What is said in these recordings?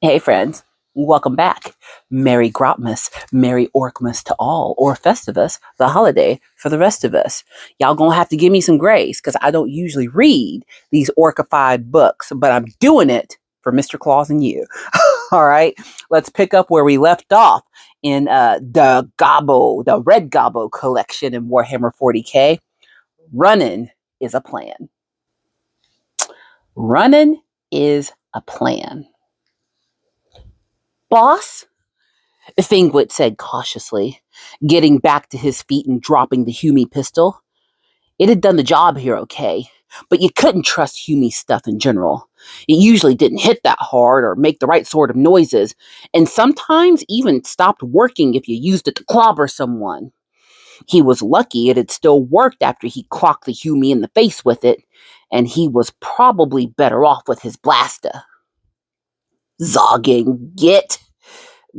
Hey friends, welcome back. Merry GROTmas, Merry Orkmas to all, or Festivus, the holiday for the rest of us. Y'all gonna have to give me some grace because I don't usually read these orcified books, but I'm doing it for Mr. Claus and you. All right, let's pick up where we left off in the Red Gobbo collection in Warhammer 40k. Runnin is a plan. Runnin is a plan. Boss? Thingwit said cautiously, getting back to his feet and dropping the Hume pistol. It had done the job here okay, but you couldn't trust Hume's stuff in general. It usually didn't hit that hard or make the right sort of noises, and sometimes even stopped working if you used it to clobber someone. He was lucky it had still worked after he clocked the Hume in the face with it, and he was probably better off with his blaster. Zogging, git.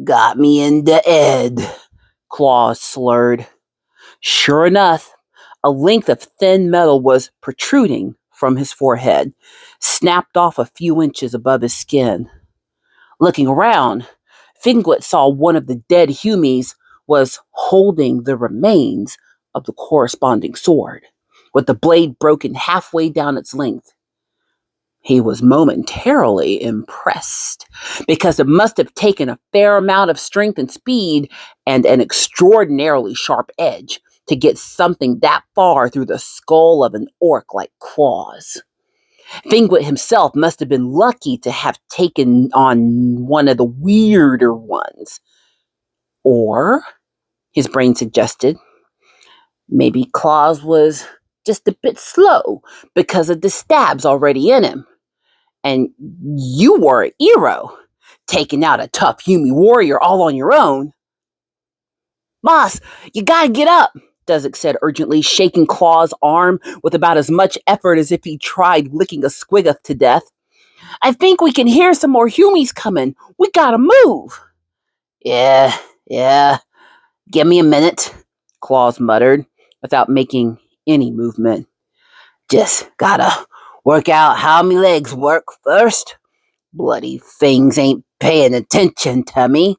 Got me in the head, Claus slurred. Sure enough, a length of thin metal was protruding from his forehead, snapped off a few inches above his skin. Looking around, Finglet saw one of the dead Humes was holding the remains of the corresponding sword, with the blade broken halfway down its length. He was momentarily impressed, because it must have taken a fair amount of strength and speed and an extraordinarily sharp edge to get something that far through the skull of an orc like Claus. Fingwit himself must have been lucky to have taken on one of the weirder ones. Or, his brain suggested, maybe Claus was just a bit slow because of the stabs already in him. And you were a hero, taking out a tough Hume warrior all on your own. Boss, you gotta get up, Duzzik said urgently, shaking Claw's arm with about as much effort as if he tried licking a squiggoth to death. I think we can hear some more Humies coming. We gotta move. Yeah, give me a minute, Claus muttered, without making any movement. Just gotta work out how me legs work first. Bloody things ain't paying attention to me.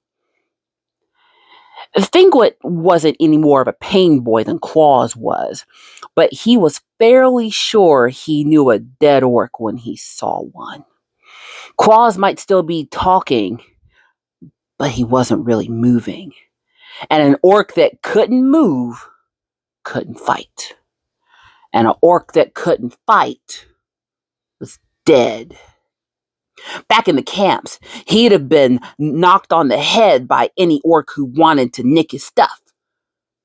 Fingwit wasn't any more of a pain boy than Claus was, but he was fairly sure he knew a dead orc when he saw one. Claus might still be talking, but he wasn't really moving. And an orc that couldn't move couldn't fight. And an orc that couldn't fight was dead. Back in the camps, he'd have been knocked on the head by any orc who wanted to nick his stuff,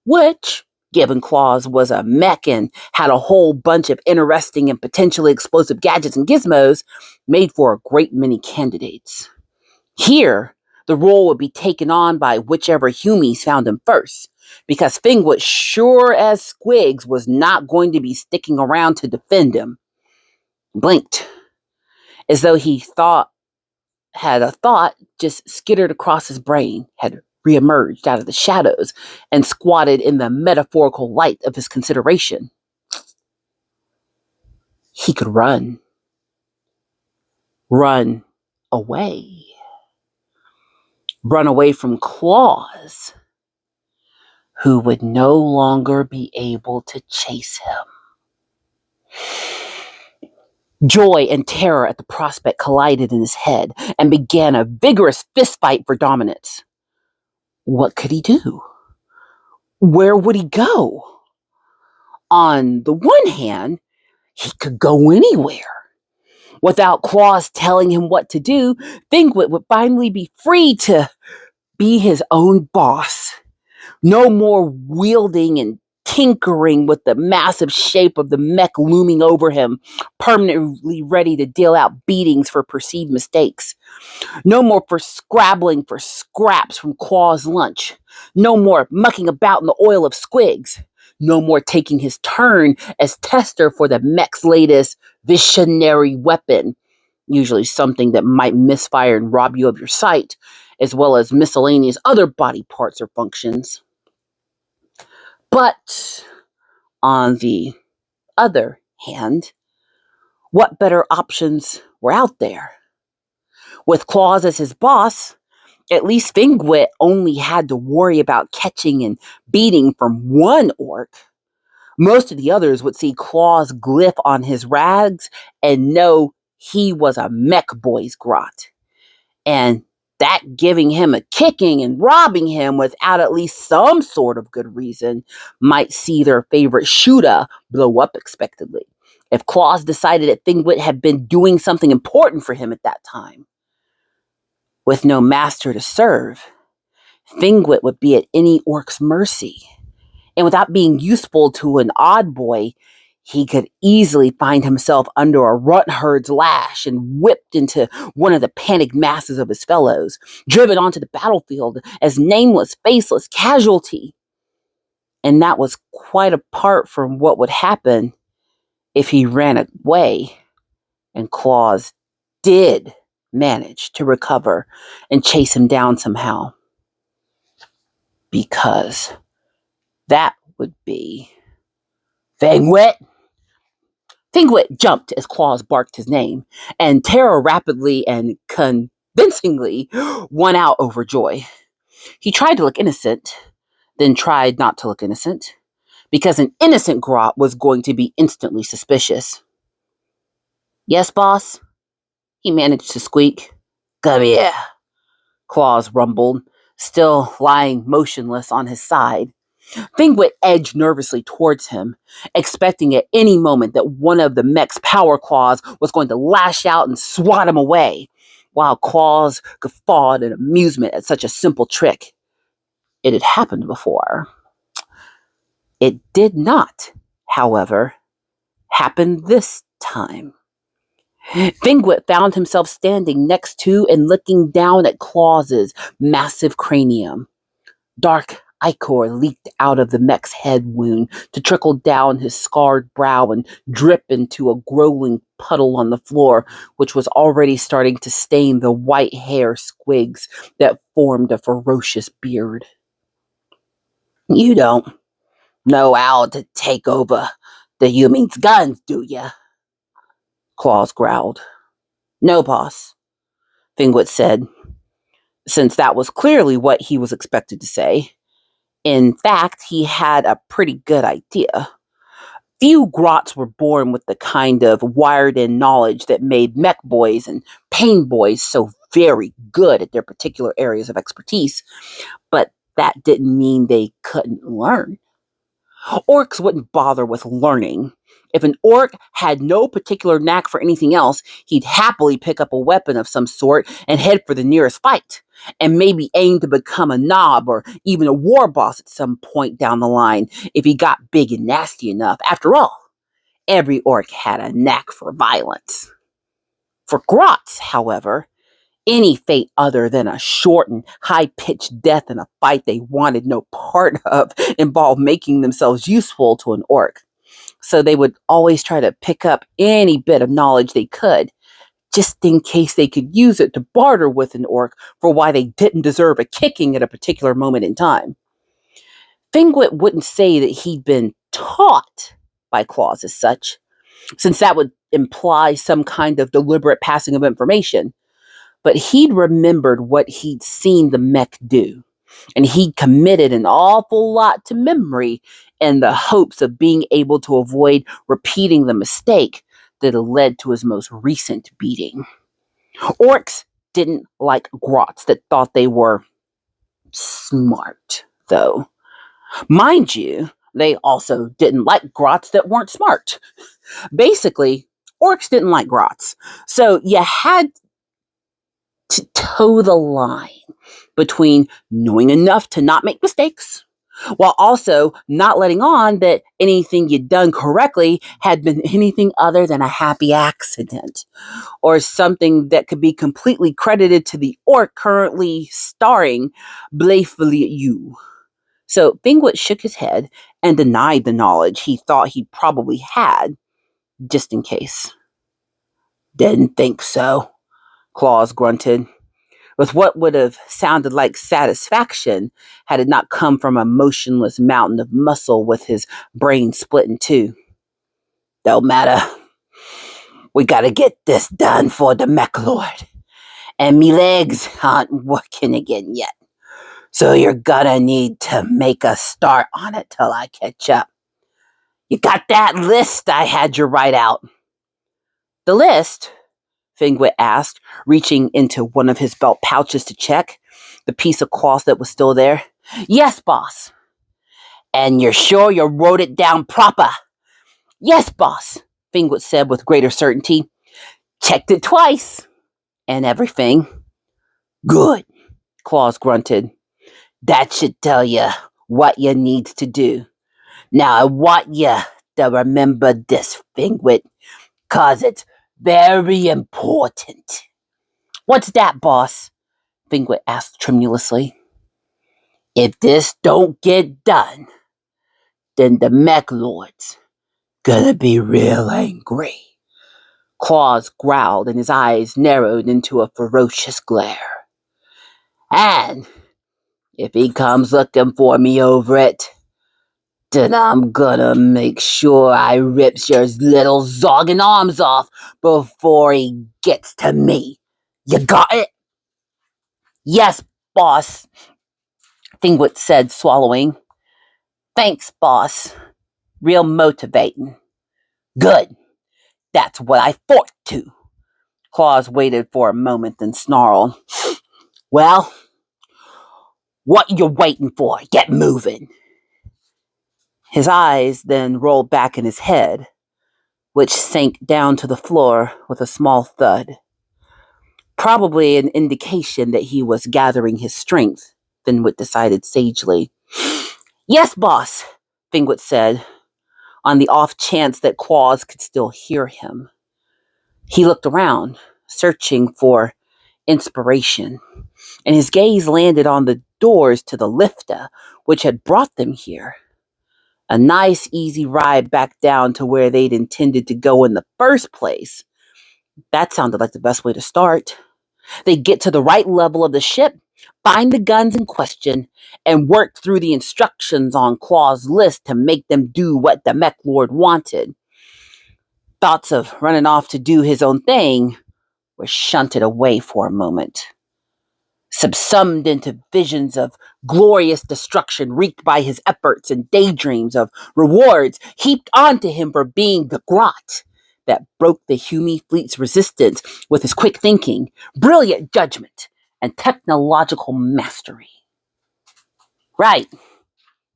which, given Claus was a mech and had a whole bunch of interesting and potentially explosive gadgets and gizmos, made for a great many candidates. Here, the role would be taken on by whichever Humies found him first, because Fingwit sure as Squigs was not going to be sticking around to defend him. Blinked, as though he had a thought just skittered across his brain, had reemerged out of the shadows, and squatted in the metaphorical light of his consideration. He could run. Run away. Run away from Claus, who would no longer be able to chase him. Joy and terror at the prospect collided in his head and began a vigorous fistfight for dominance. What could he do? Where would he go? On the one hand, he could go anywhere. Without Claus telling him what to do, Fingwit would finally be free to be his own boss. No more wielding and tinkering with the massive shape of the mech looming over him, permanently ready to deal out beatings for perceived mistakes. No more for scrabbling for scraps from Claw's lunch. No more mucking about in the oil of Squigs. No more taking his turn as tester for the mech's latest visionary weapon, usually something that might misfire and rob you of your sight, as well as miscellaneous other body parts or functions. But, on the other hand, what better options were out there? With Claus as his boss, at least Fingwit only had to worry about catching and beating from one orc. Most of the others would see Claw's glyph on his rags and know he was a mech boy's grot. And that giving him a kicking and robbing him without at least some sort of good reason might see their favorite shooter blow up unexpectedly. If Claus decided that Fingwit had been doing something important for him at that time. With no master to serve, Fingwit would be at any orc's mercy. And without being useful to an odd boy, he could easily find himself under a runt herd's lash and whipped into one of the panicked masses of his fellows, driven onto the battlefield as nameless, faceless casualty. And that was quite apart from what would happen if he ran away and Claus did manage to recover and chase him down somehow. Because that would be Fingwit. Fingwit jumped as Claus barked his name, and terror rapidly and convincingly won out over joy. He tried to look innocent, then tried not to look innocent, because an innocent grot was going to be instantly suspicious. Yes, boss? He managed to squeak. Come here, Claus rumbled, still lying motionless on his side. Fingwit edged nervously towards him, expecting at any moment that one of the mech's power claws was going to lash out and swat him away, while Claus guffawed in amusement at such a simple trick. It had happened before. It did not, however, happen this time. Fingwit found himself standing next to and looking down at Claus's massive cranium. Dark ichor leaked out of the mech's head wound to trickle down his scarred brow and drip into a growing puddle on the floor, which was already starting to stain the white hair squigs that formed a ferocious beard. You don't know how to take over the humans' guns, do ya? Claus growled. No, boss, Fingwit said, since that was clearly what he was expected to say. In fact, he had a pretty good idea. Few grots were born with the kind of wired-in knowledge that made mech boys and pain boys so very good at their particular areas of expertise, but that didn't mean they couldn't learn. Orcs wouldn't bother with learning. If an orc had no particular knack for anything else, he'd happily pick up a weapon of some sort and head for the nearest fight, and maybe aim to become a nob or even a war boss at some point down the line if he got big and nasty enough. After all, every orc had a knack for violence. For grots, however, any fate other than a short and high-pitched death in a fight they wanted no part of involved making themselves useful to an orc. So they would always try to pick up any bit of knowledge they could, just in case they could use it to barter with an orc for why they didn't deserve a kicking at a particular moment in time. Fingwit wouldn't say that he'd been taught by Claus as such, since that would imply some kind of deliberate passing of information. But he'd remembered what he'd seen the mech do, and he'd committed an awful lot to memory in the hopes of being able to avoid repeating the mistake that had led to his most recent beating. Orcs didn't like grots that thought they were smart, though. Mind you, they also didn't like grots that weren't smart. Basically, orcs didn't like grots, so you had to toe the line between knowing enough to not make mistakes, while also not letting on that anything you'd done correctly had been anything other than a happy accident, or something that could be completely credited to the orc currently starring Blayfully You. So Fingwit shook his head and denied the knowledge he thought he probably had, just in case. Didn't think so, Claus grunted, with what would have sounded like satisfaction had it not come from a motionless mountain of muscle with his brain split in two. Don't matter. We gotta get this done for the mech lord. and me legs aren't working again yet. So you're gonna need to make a start on it till I catch up. You got that list I had you write out?" "The list?" Fingwit asked, reaching into one of his belt pouches to check the piece of cloth that was still there. "Yes, boss." "And you're sure you wrote it down proper?" "Yes, boss," Fingwit said with greater certainty. "Checked it twice. And everything." "Good," Claus grunted. "That should tell you what you need to do. Now I want you to remember this, Fingwit, 'cause it's very important." "What's that, boss?" Fingwit asked tremulously. "If this don't get done, then the mech lord's gonna be real angry." Claus growled and his eyes narrowed into a ferocious glare. "And if he comes looking for me over it, then I'm gonna make sure I rips your little zogging arms off before he gets to me. You got it?" "Yes, boss," Fingwit said, swallowing. "Thanks, boss. Real motivating." "Good. That's what I thought too." Claus waited for a moment, then snarled. "Well, what you waiting for? Get moving." His eyes then rolled back in his head, which sank down to the floor with a small thud. Probably an indication that he was gathering his strength, Fingwit decided sagely. "Yes, boss," Fingwit said, on the off chance that Claus could still hear him. He looked around, searching for inspiration, and his gaze landed on the doors to the lifter, which had brought them here. A nice, easy ride back down to where they'd intended to go in the first place. That sounded like the best way to start. They'd get to the right level of the ship, find the guns in question, and work through the instructions on Claw's list to make them do what the mech lord wanted. Thoughts of running off to do his own thing were shunted away for a moment, subsumed into visions of glorious destruction wreaked by his efforts and daydreams of rewards heaped onto him for being the grot that broke the Hume fleet's resistance with his quick thinking, brilliant judgment, and technological mastery. "Right,"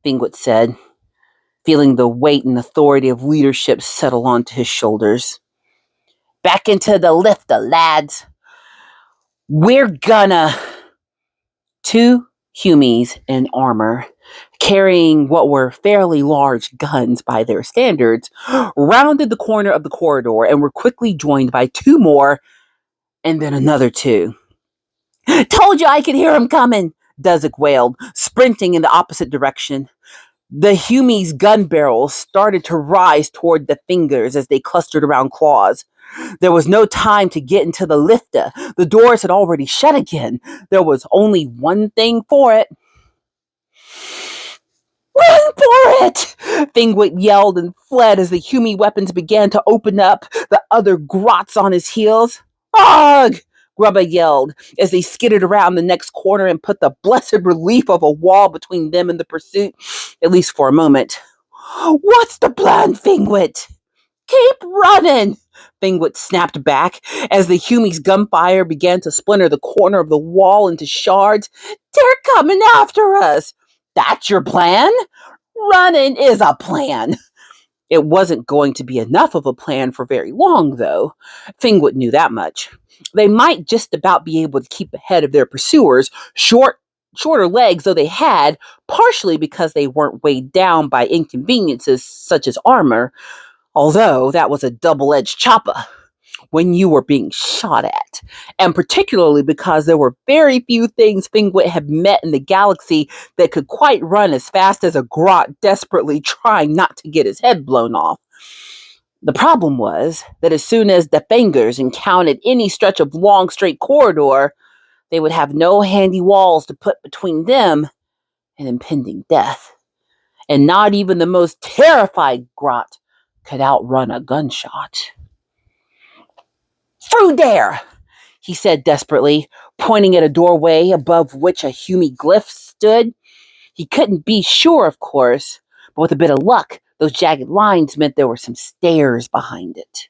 Fingwit said, feeling the weight and authority of leadership settle onto his shoulders. "Back into the lifter, lads. We're gonna..." Two Humies in armor, carrying what were fairly large guns by their standards, rounded the corner of the corridor and were quickly joined by two more, and then another two. "Told you I could hear him coming," Duzzik wailed, sprinting in the opposite direction. The Humies' gun barrels started to rise toward the fingers as they clustered around Claus. There was no time to get into the lifter. The doors had already shut again. There was only one thing for it. "Run for it!" Fingwit yelled and fled as the Hume weapons began to open up, the other grots on his heels. "Ugh!" Grubba yelled as they skidded around the next corner and put the blessed relief of a wall between them and the pursuit, at least for a moment. "What's the plan, Fingwit?" "Keep running!" Fingwit snapped back as the Hume's gunfire began to splinter the corner of the wall into shards. "They're coming after us!" "That's your plan?" "Running is a plan." It wasn't going to be enough of a plan for very long, though. Fingwit knew that much. They might just about be able to keep ahead of their pursuers, shorter legs though they had, partially because they weren't weighed down by inconveniences such as armor, although that was a double-edged chopper when you were being shot at, and particularly because there were very few things Fingwit had met in the galaxy that could quite run as fast as a grot desperately trying not to get his head blown off. The problem was that as soon as the fingers encountered any stretch of long, straight corridor, they would have no handy walls to put between them and impending death. And not even the most terrified grot could outrun a gunshot. "Through there!" he said desperately, pointing at a doorway above which a Hume glyph stood. He couldn't be sure, of course, but with a bit of luck, those jagged lines meant there were some stairs behind it.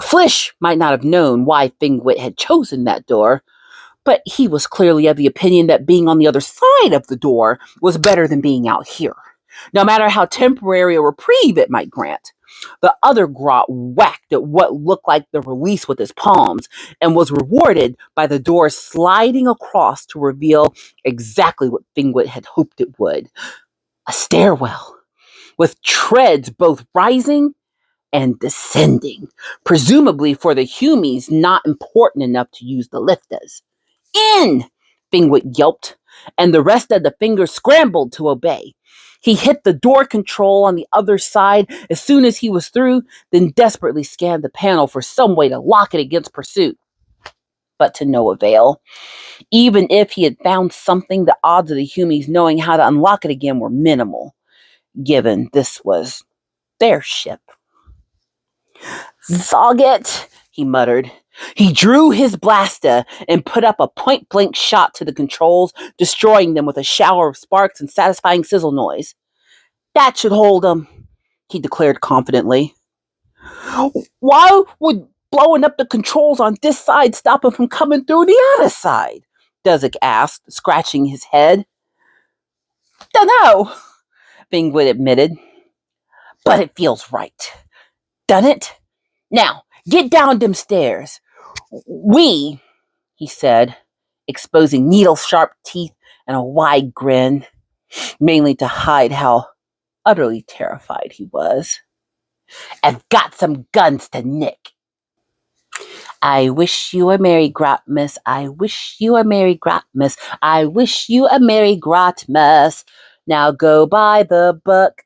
Flish might not have known why Fingwit had chosen that door, but he was clearly of the opinion that being on the other side of the door was better than being out here, no matter how temporary a reprieve it might grant. The other Grot whacked at what looked like the release with his palms and was rewarded by the door sliding across to reveal exactly what Fingwit had hoped it would: a stairwell with treads both rising and descending, presumably for the Humies not important enough to use the lifters. In! Fingwit yelped, and the rest of the fingers scrambled to obey. He hit the door control on the other side as soon as he was through, then desperately scanned the panel for some way to lock it against pursuit. But to no avail. Even if he had found something, the odds of the Humies knowing how to unlock it again were minimal, given this was their ship. "Zog it," he muttered. He drew his blaster and put up a point-blank shot to the controls, destroying them with a shower of sparks and satisfying sizzle noise. "That should hold them," he declared confidently. "Why would blowing up the controls on this side stop him from coming through the other side?" Duzzik asked, scratching his head. "Dunno," Fingwit admitted. "But it feels right. Done it? Now, get down them stairs. We," he said, exposing needle-sharp teeth and a wide grin, mainly to hide how utterly terrified he was, "have got some guns to nick." "I wish you a Merry GROTmas. I wish you a Merry GROTmas. I wish you a Merry GROTmas. Now go by the book